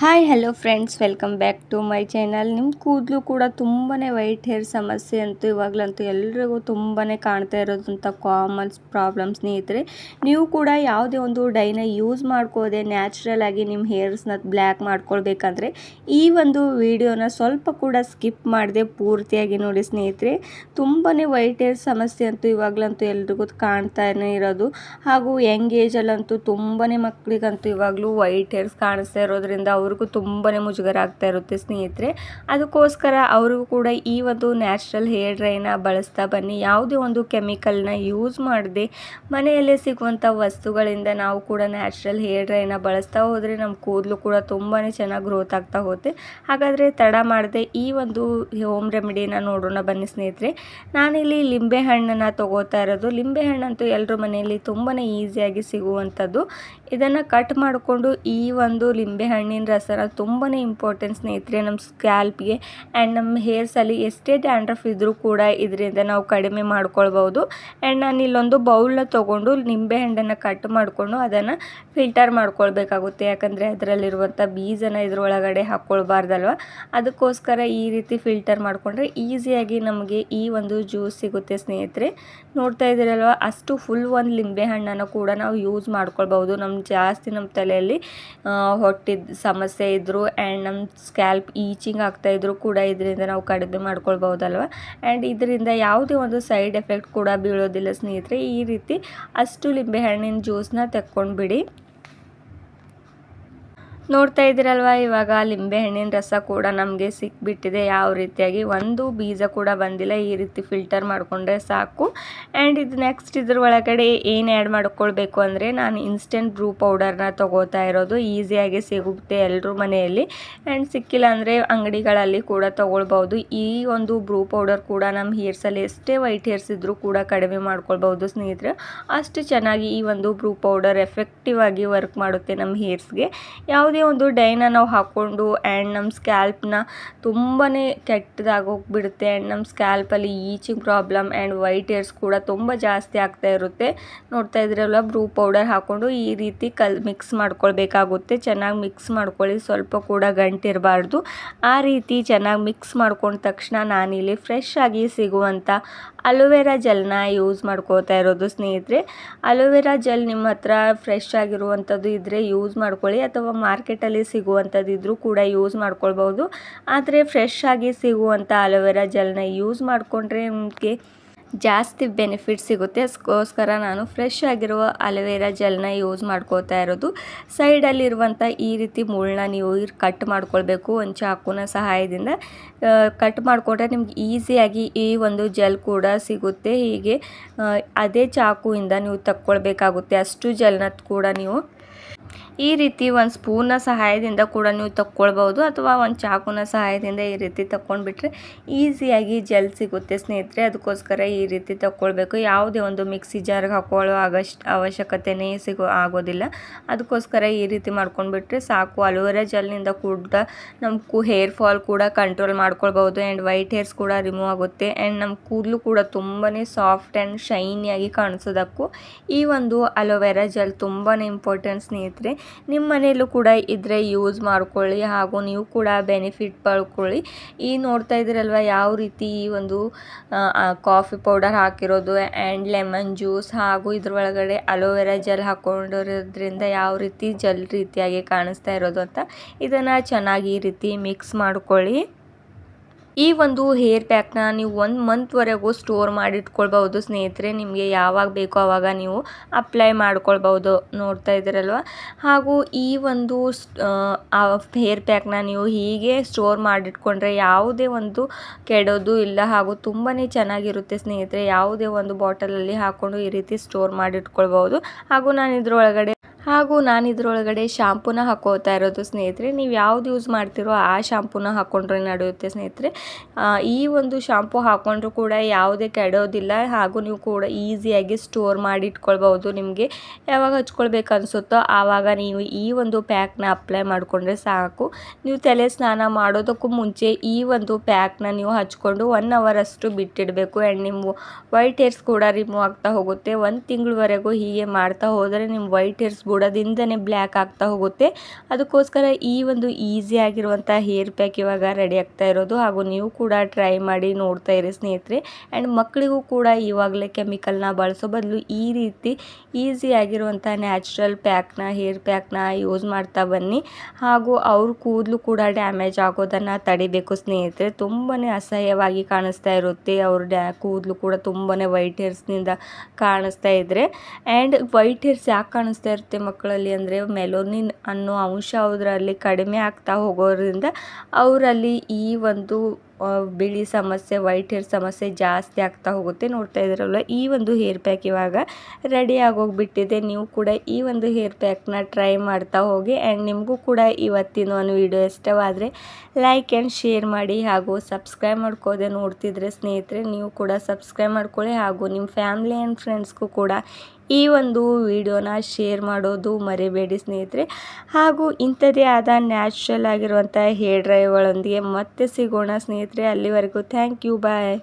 Hi hello friends, welcome back to my channel. ನಿಮ್ಮ ಕೂದಲು ಕೂಡ ತುಂಬಾ ವೈಟ್ ಹೇರ್ ಸಮಸ್ಯೆ ಅಂತೂ ಇವಾಗಲಂತೂ ಎಲ್ರಿಗೂ ತುಂಬಾ ಕಾಣ್ತಾ ಇರೋದಂಥ ಕಾಮನ್ ಪ್ರಾಬ್ಲಮ್ ಸ್ನೇಹಿತರೆ. ನೀವು ಕೂಡ ಯಾವುದೇ ಒಂದು ಡೈನ ಯೂಸ್ ಮಾಡ್ಕೋದೆ ನ್ಯಾಚುರಲ್ ಆಗಿ ನಿಮ್ಮ ಹೇರ್ಸ್ನ ಬ್ಲ್ಯಾಕ್ ಮಾಡ್ಕೊಳ್ಬೇಕಂದ್ರೆ ಈ ಒಂದು ವಿಡಿಯೋನ ಸ್ವಲ್ಪ ಕೂಡ ಸ್ಕಿಪ್ ಮಾಡದೆ ಪೂರ್ತಿಯಾಗಿ ನೋಡಿ ಸ್ನೇಹಿತರೆ. ತುಂಬಾ ವೈಟ್ ಹೇರ್ ಸಮಸ್ಯೆ ಅಂತೂ ಇವಾಗಲಂತೂ ಎಲ್ರಿಗೂ ಕಾಣ್ತಾನೆ ಇರೋದು. ಹಾಗೂ ಯಂಗ್ ಏಜಲ್ಲಂತೂ ತುಂಬಾ ಮಕ್ಕಳಿಗಂತೂ ಇವಾಗಲೂ ವೈಟ್ ಹೇರ್ಸ್ ಕಾಣಿಸ್ತಾ ಇರೋದ್ರಿಂದ ಅವ್ರಿಗೂ ತುಂಬಾ ಮುಜುಗರ ಆಗ್ತಾ ಇರುತ್ತೆ ಸ್ನೇಹಿತರೆ. ಅದಕ್ಕೋಸ್ಕರ ಅವ್ರಿಗೂ ಕೂಡ ಈ ಒಂದು ನ್ಯಾಚುರಲ್ ಹೇರ್ ಡ್ರೈನ ಬಳಸ್ತಾ ಬನ್ನಿ. ಯಾವುದೇ ಒಂದು ಕೆಮಿಕಲ್ನ ಯೂಸ್ ಮಾಡದೆ ಮನೆಯಲ್ಲೇ ಸಿಗುವಂಥ ವಸ್ತುಗಳಿಂದ ನಾವು ಕೂಡ ನ್ಯಾಚುರಲ್ ಹೇರ್ ಡ್ರೈನ ಬಳಸ್ತಾ ಹೋದರೆ ನಮ್ಮ ಕೂದಲು ಕೂಡ ತುಂಬಾ ಚೆನ್ನಾಗಿ ಗ್ರೋತ್ ಆಗ್ತಾ ಹೋಗುತ್ತೆ. ಹಾಗಾದರೆ ತಡ ಮಾಡದೆ ಈ ಒಂದು ಹೋಮ್ ರೆಮಿಡಿನ ನೋಡೋಣ ಬನ್ನಿ ಸ್ನೇಹಿತರೆ. ನಾನಿಲ್ಲಿ ಲಿಂಬೆ ಹಣ್ಣನ್ನು ತಗೋತಾ ಇರೋದು. ಲಿಂಬೆ ಹಣ್ಣಂತೂ ಎಲ್ಲರ ಮನೆಯಲ್ಲಿ ತುಂಬಾ ಈಸಿಯಾಗಿ ಸಿಗುವಂಥದ್ದು. ಇದನ್ನು ಕಟ್ ಮಾಡಿಕೊಂಡು ಈ ಒಂದು ಲಿಂಬೆ ಹಣ್ಣಿನ ರಸನ ತುಂಬಾ ಇಂಪಾರ್ಟೆಂಟ್ ಸ್ನೇಹಿತರೆ ನಮ್ಮ ಸ್ಕ್ಯಾಲ್ಪ್ಗೆ ಆ್ಯಂಡ್ ನಮ್ಮ ಹೇರ್ಸಲ್ಲಿ ಎಷ್ಟೇ ಡ್ಯಾಂಡ್ರಫ್ ಇದ್ದರೂ ಕೂಡ ಇದರಿಂದ ನಾವು ಕಡಿಮೆ ಮಾಡ್ಕೊಳ್ಬೋದು. ಆ್ಯಂಡ್ ನಾನು ಇಲ್ಲೊಂದು ಬೌಲ್ನ ತೊಗೊಂಡು ನಿಂಬೆ ಹಣ್ಣನ್ನು ಕಟ್ ಮಾಡಿಕೊಂಡು ಅದನ್ನು ಫಿಲ್ಟರ್ ಮಾಡ್ಕೊಳ್ಬೇಕಾಗುತ್ತೆ. ಯಾಕಂದರೆ ಅದರಲ್ಲಿರುವಂಥ ಬೀಜನ ಇದ್ರೊಳಗಡೆ ಹಾಕ್ಕೊಳ್ಬಾರ್ದಲ್ವ. ಅದಕ್ಕೋಸ್ಕರ ಈ ರೀತಿ ಫಿಲ್ಟರ್ ಮಾಡಿಕೊಂಡ್ರೆ ಈಸಿಯಾಗಿ ನಮಗೆ ಈ ಒಂದು ಜ್ಯೂಸ್ ಸಿಗುತ್ತೆ ಸ್ನೇಹಿತರೆ. ನೋಡ್ತಾ ಇದ್ದೀರಲ್ವ, ಅಷ್ಟು ಫುಲ್ ಒಂದು ಲಿಂಬೆ ಹಣ್ಣನ್ನು ಕೂಡ ನಾವು ಯೂಸ್ ಮಾಡ್ಕೊಳ್ಬೋದು. ನಮ್ಮ ತಲೆಯಲ್ಲಿ ಹೊಟ್ಟಿದ ಸಮಸ್ಯೆ ಇದ್ದರು ಆ್ಯಂಡ್ ನಮ್ಮ ಸ್ಕ್ಯಾಲ್ಪ್ ಈಚಿಂಗ್ ಆಗ್ತಾಯಿದ್ರು ಕೂಡ ಇದರಿಂದ ನಾವು ಕಡಿಮೆ ಮಾಡ್ಕೊಳ್ಬೋದಲ್ವ. ಆ್ಯಂಡ್ ಇದರಿಂದ ಯಾವುದೇ ಒಂದು ಸೈಡ್ ಎಫೆಕ್ಟ್ ಕೂಡ ಬೀಳೋದಿಲ್ಲ ಸ್ನೇಹಿತರೆ. ಈ ರೀತಿ ಅಷ್ಟು ಲಿಂಬೆಹಣ್ಣಿನ ಜ್ಯೂಸನ್ನ ತೆಕ್ಕೊಂಡ್ಬಿಡಿ. ನೋಡ್ತಾ ಇದ್ದೀರಲ್ವ, ಇವಾಗ ಲಿಂಬೆಹಣ್ಣಿನ ರಸ ಕೂಡ ನಮಗೆ ಸಿಕ್ಬಿಟ್ಟಿದೆ. ಯಾವ ರೀತಿಯಾಗಿ ಒಂದು ಬೀಜ ಕೂಡ ಬಂದಿಲ್ಲ. ಈ ರೀತಿ ಫಿಲ್ಟರ್ ಮಾಡಿಕೊಂಡ್ರೆ ಸಾಕು. ಆ್ಯಂಡ್ ಇದು ನೆಕ್ಸ್ಟ್ ಇದ್ರ ಒಳಗಡೆ ಏನು ಆ್ಯಡ್ ಮಾಡ್ಕೊಳ್ಬೇಕು ಅಂದರೆ ನಾನು ಇನ್ಸ್ಟೆಂಟ್ ಬ್ರೂ ಪೌಡರ್ನ ತೊಗೋತಾ ಇರೋದು. ಈಸಿಯಾಗಿ ಸಿಗುತ್ತೆ ಎಲ್ಲರೂ ಮನೆಯಲ್ಲಿ. ಆ್ಯಂಡ್ ಸಿಕ್ಕಿಲ್ಲ ಅಂದರೆ ಅಂಗಡಿಗಳಲ್ಲಿ ಕೂಡ ತೊಗೊಳ್ಬೋದು. ಈ ಒಂದು ಬ್ರೂ ಪೌಡರ್ ಕೂಡ ನಮ್ಮ ಹೇರ್ಸಲ್ಲಿ ಎಷ್ಟೇ ವೈಟ್ ಹೇರ್ಸ್ ಇದ್ದರೂ ಕೂಡ ಕಡಿಮೆ ಮಾಡ್ಕೊಳ್ಬೋದು ಸ್ನೇಹಿತರೆ. ಅಷ್ಟು ಚೆನ್ನಾಗಿ ಈ ಒಂದು ಬ್ರೂ ಪೌಡರ್ ಎಫೆಕ್ಟಿವ್ ಆಗಿ ವರ್ಕ್ ಮಾಡುತ್ತೆ ನಮ್ಮ ಹೇರ್ಸ್ಗೆ. ಯಾವುದೇ ಒಂದು ಡೈನ ನಾವು ಹಾಕ್ಕೊಂಡು ಆ್ಯಂಡ್ ನಮ್ಮ ಸ್ಕ್ಯಾಲ್ಪ್ನ ತುಂಬಾ ಕೆಟ್ಟದಾಗೋಗ್ಬಿಡುತ್ತೆ. ಆ್ಯಂಡ್ ನಮ್ಮ ಸ್ಕ್ಯಾಲ್ಪಲ್ಲಿ itching problem and white hairs ಕೂಡ ತುಂಬ ಜಾಸ್ತಿ ಆಗ್ತಾ ಇರುತ್ತೆ. ನೋಡ್ತಾ ಇದ್ರಲ್ಲ, ಬ್ರೂ ಪೌಡರ್ ಹಾಕ್ಕೊಂಡು ಈ ರೀತಿ ಮಿಕ್ಸ್ ಮಾಡ್ಕೊಳ್ಬೇಕಾಗುತ್ತೆ. ಚೆನ್ನಾಗಿ ಮಿಕ್ಸ್ ಮಾಡ್ಕೊಳ್ಳಿ, ಸ್ವಲ್ಪ ಕೂಡ ಗಂಟಿರಬಾರ್ದು. ಆ ರೀತಿ ಚೆನ್ನಾಗಿ ಮಿಕ್ಸ್ ಮಾಡ್ಕೊಂಡ ತಕ್ಷಣ ನಾನಿಲ್ಲಿ ಫ್ರೆಶ್ ಆಗಿ ಸಿಗುವಂಥ ಅಲೋವೆರಾ ಜೆಲ್ನ ಯೂಸ್ ಮಾಡ್ಕೋತಾ ಇರೋದು ಸ್ನೇಹಿತರೆ. ಅಲೋವೆರಾ ಜೆಲ್ ನಿಮ್ಮ ಹತ್ರ ಫ್ರೆಶ್ ಆಗಿರುವಂಥದ್ದು ಇದ್ದರೆ ಯೂಸ್ ಮಾಡ್ಕೊಳ್ಳಿ, ಅಥವಾ ಮಾರ್ಕೆಟಲ್ಲಿ ಸಿಗುವಂಥದ್ದು ಇದ್ದರೂ ಕೂಡ ಯೂಸ್ ಮಾಡ್ಕೊಳ್ಬೋದು. ಆದರೆ ಫ್ರೆಶ್ ಆಗಿ ಸಿಗುವಂಥ ಅಲೋವೆರಾ ಜೆಲ್ನ ಯೂಸ್ ಮಾಡಿಕೊಂಡ್ರೆ ನಿಮಗೆ ಜಾಸ್ತಿ ಬೆನಿಫಿಟ್ ಸಿಗುತ್ತೆ. ಅದಕ್ಕೋಸ್ಕರ ನಾನು ಫ್ರೆಶ್ ಆಗಿರುವ ಅಲೋವೆರಾ ಜೆಲ್ನ ಯೂಸ್ ಮಾಡ್ಕೋತಾ ಇರೋದು. ಸೈಡಲ್ಲಿರುವಂಥ ಈ ರೀತಿ ಮುಳ್ಳನ್ನ ನೀವು ಕಟ್ ಮಾಡ್ಕೊಳ್ಬೇಕು. ಒಂದು ಚಾಕುನ ಸಹಾಯದಿಂದ ಕಟ್ ಮಾಡಿಕೊಂಡ್ರೆ ನಿಮ್ಗೆ ಈಸಿಯಾಗಿ ಈ ಒಂದು ಜೆಲ್ ಕೂಡ ಸಿಗುತ್ತೆ. ಹೀಗೆ ಅದೇ ಚಾಕುವಿಂದ ನೀವು ತಕ್ಕೊಳ್ಬೇಕಾಗುತ್ತೆ. ಅಷ್ಟು ಜೆಲ್ನ ಕೂಡ ನೀವು ಈ ರೀತಿ ಒಂದು ಸ್ಪೂನ್ನ ಸಹಾಯದಿಂದ ಕೂಡ ನೀವು ತಕ್ಕೊಳ್ಬೋದು, ಅಥವಾ ಒಂದು ಚಾಕುನ ಸಹಾಯದಿಂದ ಈ ರೀತಿ ತಕ್ಕೊಂಡ್ಬಿಟ್ರೆ ಈಸಿಯಾಗಿ ಜೆಲ್ ಸಿಗುತ್ತೆ ಸ್ನೇಹಿತರೆ. ಅದಕ್ಕೋಸ್ಕರ ಈ ರೀತಿ ತಕ್ಕೊಳ್ಬೇಕು. ಯಾವುದೇ ಒಂದು ಮಿಕ್ಸಿ ಜಾರ್ಗೆ ಹಾಕೊಳ್ಳೋ ಅವಶ್ಯಕತೆನೇ ಆಗೋದಿಲ್ಲ. ಅದಕ್ಕೋಸ್ಕರ ಈ ರೀತಿ ಮಾಡ್ಕೊಂಡ್ಬಿಟ್ರೆ ಸಾಕು. ಅಲೋವೆರಾ ಜೆಲ್ನಿಂದ ಕೂಡ ನಮ್ಮ ಹೇರ್ ಫಾಲ್ ಕೂಡ ಕಂಟ್ರೋಲ್ ಮಾಡ್ಕೊಳ್ಬೋದು. ಆ್ಯಂಡ್ ವೈಟ್ ಹೇರ್ಸ್ ಕೂಡ ರಿಮೂವ್ ಆಗುತ್ತೆ. ಆ್ಯಂಡ್ ನಮ್ಮ ಕೂದಲು ಕೂಡ ತುಂಬಾ ಸಾಫ್ಟ್ ಆ್ಯಂಡ್ ಶೈನಿಯಾಗಿ ಕಾಣಿಸೋದಕ್ಕೂ ಈ ಒಂದು ಅಲೋವೆರಾ ಜೆಲ್ ತುಂಬಾ ಇಂಪಾರ್ಟೆಂಟ್ ಸ್ನೇಹಿತರೆ. ನಿಮ್ಮ ಮನೆಯಲ್ಲೂ ಕೂಡ ಇದ್ರೆ ಯೂಸ್ ಮಾಡ್ಕೊಳ್ಳಿ, ಹಾಗೂ ನೀವು ಕೂಡ ಬೆನಿಫಿಟ್ ಪಡ್ಕೊಳ್ಳಿ. ಈ ನೋಡ್ತಾ ಇದ್ದೀರಲ್ವ, ಯಾವ ರೀತಿ ಈ ಒಂದು ಕಾಫಿ ಪೌಡರ್ ಹಾಕಿರೋದು ಆ್ಯಂಡ್ ಲೆಮನ್ ಜ್ಯೂಸ್ ಹಾಗೂ ಇದ್ರೊಳಗಡೆ ಅಲೋವೆರಾ ಜೆಲ್ ಹಾಕೊಂಡಿರೋದ್ರಿಂದ ಯಾವ ರೀತಿ ಜೆಲ್ ರೀತಿಯಾಗಿ ಕಾಣಿಸ್ತಾ ಇರೋದು ಅಂತ. ಇದನ್ನು ಚೆನ್ನಾಗಿ ಈ ರೀತಿ ಮಿಕ್ಸ್ ಮಾಡ್ಕೊಳ್ಳಿ. ಈ ಒಂದು ಹೇರ್ ಪ್ಯಾಕ್ನ ನೀವು 1 ಮಂತ್ವರೆಗೂ ಸ್ಟೋರ್ ಮಾಡಿಟ್ಕೊಳ್ಬೋದು ಸ್ನೇಹಿತರೆ. ನಿಮಗೆ ಯಾವಾಗ ಬೇಕೋ ಆವಾಗ ನೀವು ಅಪ್ಲೈ ಮಾಡ್ಕೊಳ್ಬೋದು. ನೋಡ್ತಾ ಇದ್ದೀರಲ್ವ, ಹಾಗೂ ಈ ಒಂದು ಹೇರ್ ಪ್ಯಾಕ್ನ ನೀವು ಹೀಗೆ ಸ್ಟೋರ್ ಮಾಡಿಟ್ಕೊಂಡ್ರೆ ಯಾವುದೇ ಒಂದು ಕೆಡೋದು ಇಲ್ಲ, ಹಾಗೂ ತುಂಬಾ ಚೆನ್ನಾಗಿರುತ್ತೆ ಸ್ನೇಹಿತರೆ. ಯಾವುದೇ ಒಂದು ಬಾಟಲಲ್ಲಿ ಹಾಕ್ಕೊಂಡು ಈ ರೀತಿ ಸ್ಟೋರ್ ಮಾಡಿಟ್ಕೊಳ್ಬೋದು. ಹಾಗೂ ನಾನು ಇದರೊಳಗಡೆ ಶಾಂಪೂನ ಹಾಕೋತಾ ಇರೋದು ಸ್ನೇಹಿತರೆ. ನೀವು ಯಾವ್ದು ಯೂಸ್ ಮಾಡ್ತಿರೋ ಆ ಶಾಂಪೂನ ಹಾಕ್ಕೊಂಡ್ರೆ ನಡೆಯುತ್ತೆ ಸ್ನೇಹಿತರೆ. ಈ ಒಂದು ಶಾಂಪೂ ಹಾಕ್ಕೊಂಡ್ರೂ ಕೂಡ ಯಾವುದೇ ಕೆಡೋದಿಲ್ಲ, ಹಾಗೂ ನೀವು ಕೂಡ ಈಸಿಯಾಗಿ ಸ್ಟೋರ್ ಮಾಡಿ ಇಟ್ಕೊಳ್ಬೋದು. ನಿಮಗೆ ಯಾವಾಗ ಹಚ್ಕೊಳ್ಬೇಕು ಅನಿಸುತ್ತೋ ಆವಾಗ ನೀವು ಈ ಒಂದು ಪ್ಯಾಕ್ನ ಅಪ್ಲೈ ಮಾಡಿಕೊಂಡ್ರೆ ಸಾಕು. ನೀವು ತಲೆ ಸ್ನಾನ ಮಾಡೋದಕ್ಕೂ ಮುಂಚೆ ಈ ಒಂದು ಪ್ಯಾಕ್ನ ನೀವು ಹಚ್ಕೊಂಡು 1 ಅವರಷ್ಟು ಬಿಟ್ಟಿಡಬೇಕು. ಆ್ಯಂಡ್ ನಿಮ್ಮ ವೈಟ್ ಹೇರ್ಸ್ ಕೂಡ ರಿಮೂವ್ ಆಗ್ತಾ ಹೋಗುತ್ತೆ. 1 ತಿಂಗಳವರೆಗೂ ಹೀಗೆ ಮಾಡ್ತಾ ಹೋದರೆ ನಿಮ್ಮ ವೈಟ್ ಹೇರ್ಸ್ ಬುಡದಿಂದನೇ ಬ್ಲ್ಯಾಕ್ ಆಗ್ತಾ ಹೋಗುತ್ತೆ. ಅದಕ್ಕೋಸ್ಕರ ಈ ಒಂದು ಈಸಿ ಆಗಿರುವಂಥ ಹೇರ್ ಪ್ಯಾಕ್ ಇವಾಗ ರೆಡಿ ಆಗ್ತಾ ಇರೋದು. ಹಾಗೂ ನೀವು ಕೂಡ ಟ್ರೈ ಮಾಡಿ ನೋಡ್ತಾ ಇರಿ ಸ್ನೇಹಿತರೆ. ಆ್ಯಂಡ್ ಮಕ್ಕಳಿಗೂ ಕೂಡ ಇವಾಗಲೇ ಕೆಮಿಕಲ್ನ ಬಳಸೋ ಬದಲು ಈ ರೀತಿ ಈಸಿ ಆಗಿರುವಂಥ ನ್ಯಾಚುರಲ್ ಪ್ಯಾಕ್ನ ಹೇರ್ ಪ್ಯಾಕ್ನ ಯೂಸ್ ಮಾಡ್ತಾ ಬನ್ನಿ. ಹಾಗೂ ಅವ್ರ ಕೂದಲು ಕೂಡ ಡ್ಯಾಮೇಜ್ ಆಗೋದನ್ನು ತಡಿಬೇಕು ಸ್ನೇಹಿತರೆ. ತುಂಬಾ ಅಸಹ್ಯವಾಗಿ ಕಾಣಿಸ್ತಾ ಇರುತ್ತೆ. ಅವ್ರ ಕೂದಲು ಕೂಡ ತುಂಬಾ ವೈಟ್ ಹೇರ್ಸ್ನಿಂದ ಕಾಣಿಸ್ತಾ ಇದ್ದರೆ. ಆ್ಯಂಡ್ ವೈಟ್ ಹೇರ್ಸ್ ಯಾಕೆ ಕಾಣಿಸ್ತಾ ಇರುತ್ತೆ ಮಕ್ಕಳಲ್ಲಿ ಅಂದರೆ ಮೆಲೋನಿನ್ ಅನ್ನೋ ಅಂಶ ಅದರಲ್ಲಿ ಕಡಿಮೆ ಆಗ್ತಾ ಹೋಗೋದ್ರಿಂದ ಅವರಲ್ಲಿ ಈ ಒಂದು ಬಿಳಿ ಸಮಸ್ಯೆ ವೈಟ್ ಹೇರ್ ಸಮಸ್ಯೆ ಜಾಸ್ತಿ ಆಗ್ತಾ ಹೋಗುತ್ತೆ. ನೋಡ್ತಾ ಇದ್ದೀರಲ್ವ, ಈ ಒಂದು ಹೇರ್ ಪ್ಯಾಕ್ ಇವಾಗ ರೆಡಿ ಆಗೋಗ್ಬಿಟ್ಟಿದೆ. ನೀವು ಕೂಡ ಈ ಒಂದು ಹೇರ್ ಪ್ಯಾಕ್ನ ಟ್ರೈ ಮಾಡ್ತಾ ಹೋಗಿ. ಆ್ಯಂಡ್ ನಿಮಗೂ ಕೂಡ ಇವತ್ತಿನ ಒಂದು ವಿಡಿಯೋ ಇಷ್ಟವಾದರೆ ಲೈಕ್ ಆ್ಯಂಡ್ ಶೇರ್ ಮಾಡಿ. ಹಾಗೂ ಸಬ್ಸ್ಕ್ರೈಬ್ ಮಾಡ್ಕೋದೆ ನೋಡ್ತಿದ್ರೆ ಸ್ನೇಹಿತರೆ ನೀವು ಕೂಡ ಸಬ್ಸ್ಕ್ರೈಬ್ ಮಾಡ್ಕೊಳ್ಳಿ. ಹಾಗೂ ನಿಮ್ಮ ಫ್ಯಾಮಿಲಿ ಆ್ಯಂಡ್ ಫ್ರೆಂಡ್ಸ್ಗೂ ಕೂಡ ಈ ಒಂದು ವಿಡಿಯೋನ ಶೇರ್ ಮಾಡೋದು ಮರಿಬೇಡಿ ಸ್ನೇಹಿತರೆ. ಹಾಗೂ ಇಂಥದ್ದೇ ಆದ ನ್ಯಾಚುರಲ್ ಆಗಿರುವಂಥ ಹೇರ್ ಡ್ರೈಗಳೊಂದಿಗೆ ಮತ್ತೆ ಸಿಗೋಣ ಸ್ನೇಹಿತರೆ. ಅಲ್ಲಿವರೆಗೂ ಥ್ಯಾಂಕ್ ಯು, ಬಾಯ್.